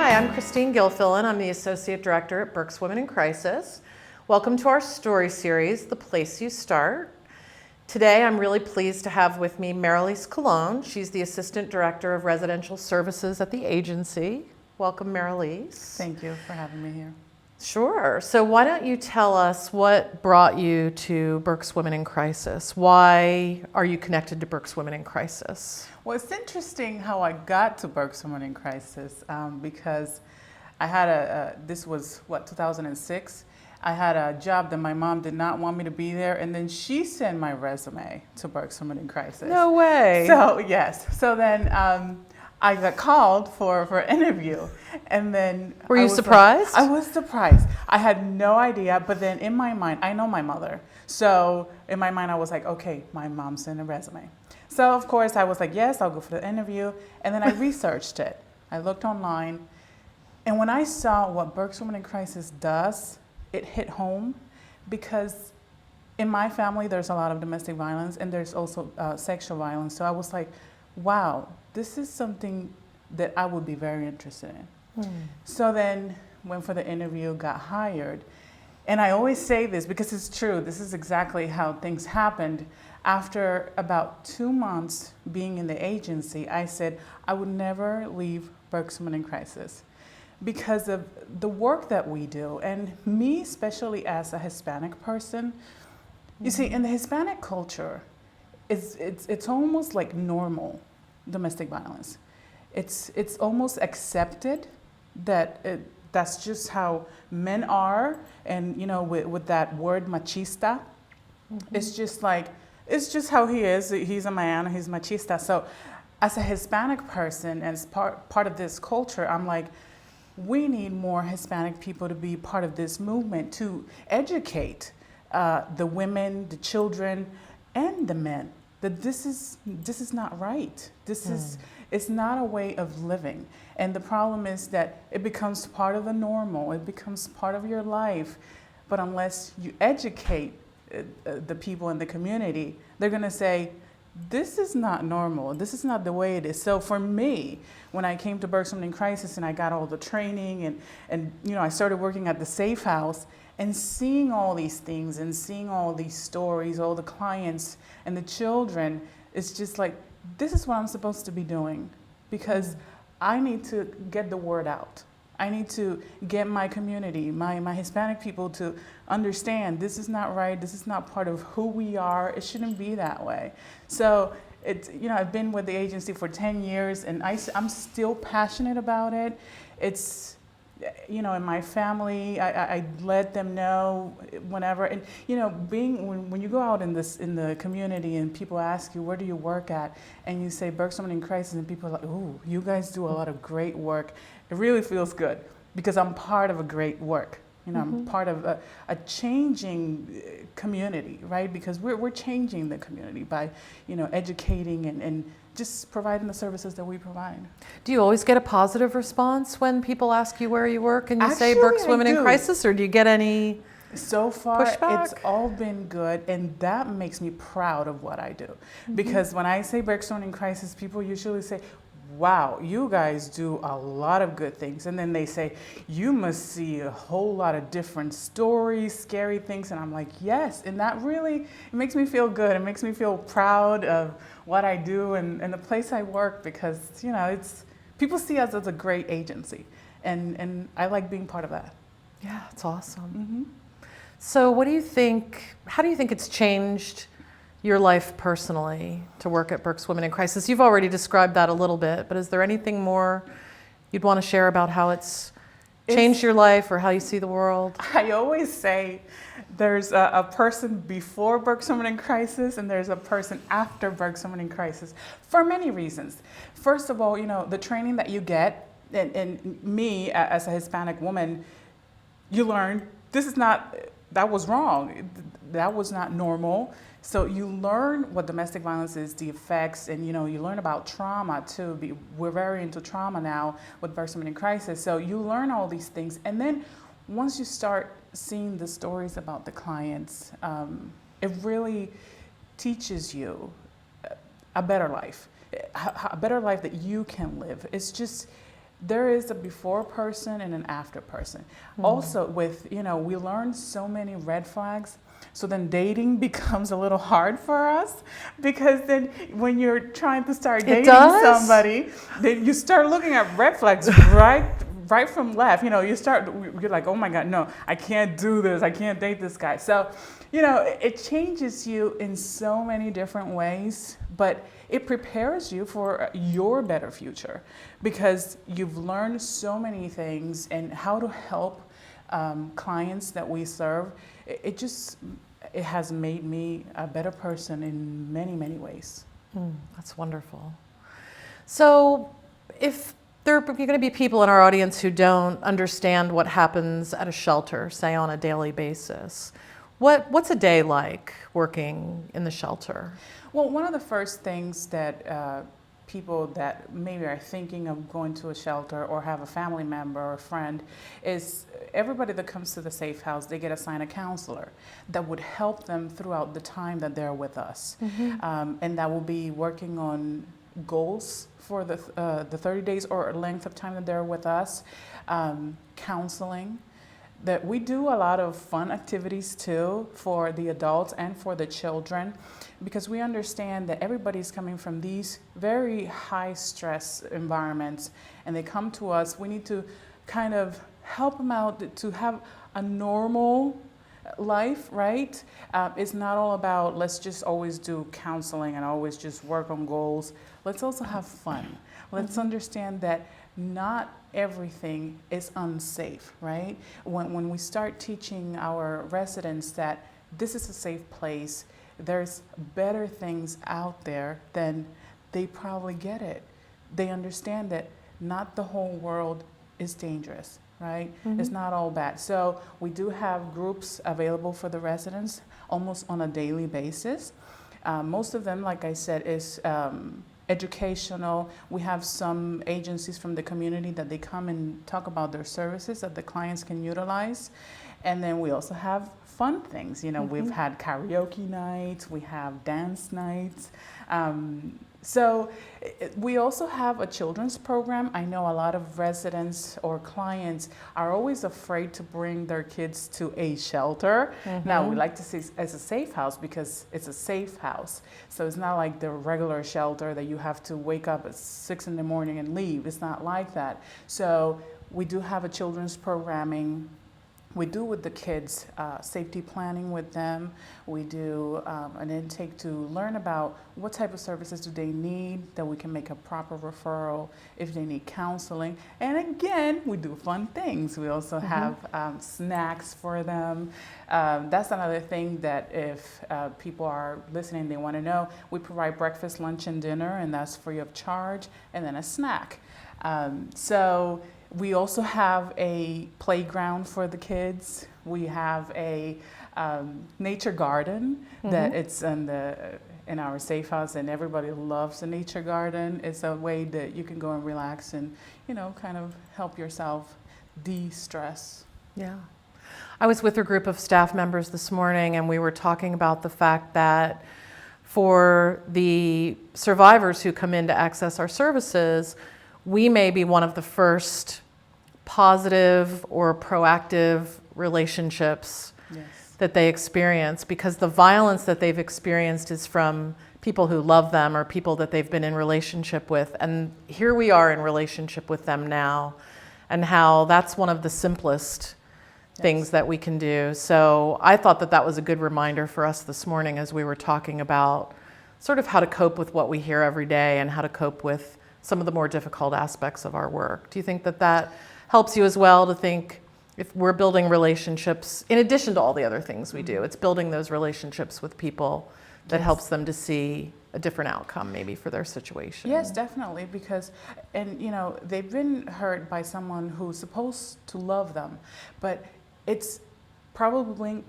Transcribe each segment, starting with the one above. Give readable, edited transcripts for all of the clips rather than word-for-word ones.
Hi, I'm Christine Gilfillin. I'm the Associate Director at Berks Women in Crisis. Welcome to our story series, The Place You Start. Today, I'm really pleased to have with me Mereliss Colon. She's the Assistant Director of Residential Services at the agency. Welcome, Mereliss. Thank you for having me here. Sure. So why don't you tell us what brought you to Berks Women in Crisis? Why are you connected to Berks Women in Crisis? Well, it's interesting how I got to Berks Women in Crisis because I had this was, 2006? I had a job that my mom did not want me to be there, and then she sent my resume to Berks Women in Crisis. No way. So, yes. So then I got called for an interview, and then Were you surprised? I was surprised. I had no idea, but then in my mind, I know my mother. So in my mind, I was like, okay, my mom sent a resume. So of course, I was like, yes, I'll go for the interview. And then I researched it. I looked online, and when I saw what Berks Women in Crisis does, it hit home, because in my family, there's a lot of domestic violence, and there's also sexual violence. So I was like, wow, this is something that I would be very interested in. So then went for the interview, got hired. And I always say this because it's true. This is exactly how things happened. After about 2 months being in the agency, I said I would never leave Berks Women in Crisis because of the work that we do. And me, especially as a Hispanic person, you see, in the Hispanic culture, it's almost like normal domestic violence. It's almost accepted that that's just how men are, and you know, with that word machista, it's just like, it's just how he is. He's a man, he's machista. So as a Hispanic person, as part of this culture, I'm like, we need more Hispanic people to be part of this movement, to educate the women, the children, and the men that this is not right. It's not a way of living. And the problem is that it becomes part of the normal. It becomes part of your life. But unless you educate the people in the community, they're going to say, this is not normal. This is not the way it is. So for me, when I came to Berks Women in Crisis and I got all the training and you know, I started working at the Safe House, and seeing all these things and seeing all these stories, all the clients and the children, it's just like, this is what I'm supposed to be doing, because I need to get the word out. I need to get my community, my Hispanic people, to understand this is not right. This is not part of who we are. It shouldn't be that way. So it's, you know, I've been with the agency for 10 years and I'm still passionate about it. It's, you know, in my family, I let them know whenever, and you know, when you go out in the community and people ask you, where do you work at, and you say Berks Women in Crisis, and people are like, ooh, you guys do a lot of great work. It really feels good because I'm part of a great work. You know, I'm part of a changing community, right? Because we're changing the community by, you know, educating and just providing the services that we provide. Do you always get a positive response when people ask you where you work and you say Actually, Berks Women I in do. Crisis, or do you get any So far, pushback? It's all been good, and that makes me proud of what I do. Because when I say Berks Women in Crisis, people usually say, wow, you guys do a lot of good things. And then they say, you must see a whole lot of different stories, scary things. And I'm like, yes. And that really, it makes me feel good. It makes me feel proud of what I do and the place I work, because, you know, people see us as a great agency. And I like being part of that. Yeah, it's awesome. So what do you think, how do you think it's changed your life personally to work at Berks Women in Crisis? You've already described that a little bit, but is there anything more you'd want to share about how it's changed your life or how you see the world? I always say there's a person before Berks Women in Crisis and there's a person after Berks Women in Crisis, for many reasons. First of all, you know, the training that you get, and me as a Hispanic woman, you learn that was wrong. That was not normal. So you learn what domestic violence is, the effects, and you know, you learn about trauma too. We're very into trauma now with Berks Women in Crisis. So you learn all these things, and then once you start seeing the stories about the clients, it really teaches you a better life that you can live. It's just, there is a before person and an after person. Also with, we learn so many red flags. So then dating becomes a little hard for us, because then when you're trying to start dating somebody, then you start looking at red flags right from left. You're like, oh my God, no, I can't do this. I can't date this guy. So, it changes you in so many different ways, but it prepares you for your better future, because you've learned so many things and how to help clients that we serve. It has made me a better person in many, many ways. That's wonderful. So if there are going to be people in our audience who don't understand what happens at a shelter, say on a daily basis, what's a day like working in the shelter? Well, one of the first things that people that maybe are thinking of going to a shelter or have a family member or a friend is everybody that comes to the safe house, they get assigned a counselor that would help them throughout the time that they're with us. And that will be working on goals for the 30 days or length of time that they're with us, counseling. That we do a lot of fun activities too for the adults and for the children, because we understand that everybody's coming from these very high stress environments, and they come to us. We need to kind of help them out to have a normal life, right? It's not all about let's just always do counseling and always just work on goals. Let's also have fun. Let's understand that not everything is unsafe, right? When we start teaching our residents that this is a safe place, there's better things out there, then they probably get it. They understand that not the whole world is dangerous, right? It's not all bad. So we do have groups available for the residents almost on a daily basis. Most of them, like I said, is educational. We have some agencies from the community that they come and talk about their services that the clients can utilize. And then we also have fun things. We've had karaoke nights, we have dance nights. So we also have a children's program. I know a lot of residents or clients are always afraid to bring their kids to a shelter. Now, we like to see it as a safe house because it's a safe house. So it's not like the regular shelter that you have to wake up at 6 in the morning and leave. It's not like that. So we do have a children's programming. We do with the kids safety planning with them. We do an intake to learn about what type of services do they need, that we can make a proper referral if they need counseling. And again, we do fun things. We also have snacks for them. That's another thing that if people are listening, they want to know, we provide breakfast, lunch, and dinner, and that's free of charge, and then a snack. So we also have a playground for the kids. We have a nature garden that it's in our safe house, and everybody loves the nature garden. It's a way that you can go and relax and, kind of help yourself de-stress. Yeah. I was with a group of staff members this morning, and we were talking about the fact that for the survivors who come in to access our services, we may be one of the first positive or proactive relationships that they experience, because the violence that they've experienced is from people who love them or people that they've been in relationship with. And here we are in relationship with them now, and how that's one of the simplest things that we can do. So I thought that that was a good reminder for us this morning as we were talking about sort of how to cope with what we hear every day and how to cope with some of the more difficult aspects of our work. Do you think that that helps you as well, to think if we're building relationships, in addition to all the other things we do, it's building those relationships with people that helps them to see a different outcome maybe for their situation? Yes, definitely, because, they've been hurt by someone who's supposed to love them, but it's probably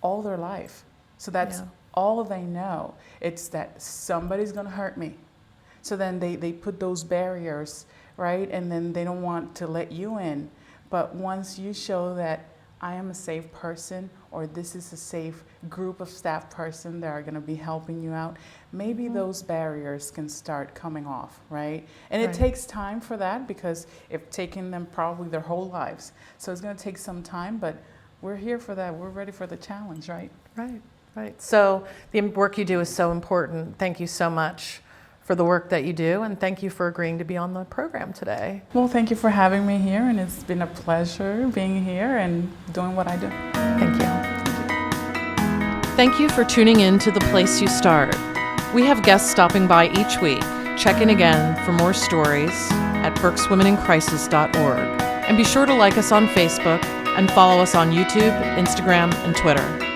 all their life. So that's all they know. It's that somebody's gonna hurt me. So then they put those barriers, right? And then they don't want to let you in. But once you show that I am a safe person, or this is a safe group of staff person that are going to be helping you out, maybe those barriers can start coming off, right? And it takes time for that, because it's taken them probably their whole lives. So it's going to take some time, but we're here for that. We're ready for the challenge, right? Right. So the work you do is so important. Thank you so much for the work that you do, and thank you for agreeing to be on the program today. Well, thank you for having me here, and it's been a pleasure being here and doing what I do. Thank you. Thank you for tuning in to The Place You Start. We have guests stopping by each week. Check in again for more stories at berkswomenincrisis.org. And be sure to like us on Facebook and follow us on YouTube, Instagram, and Twitter.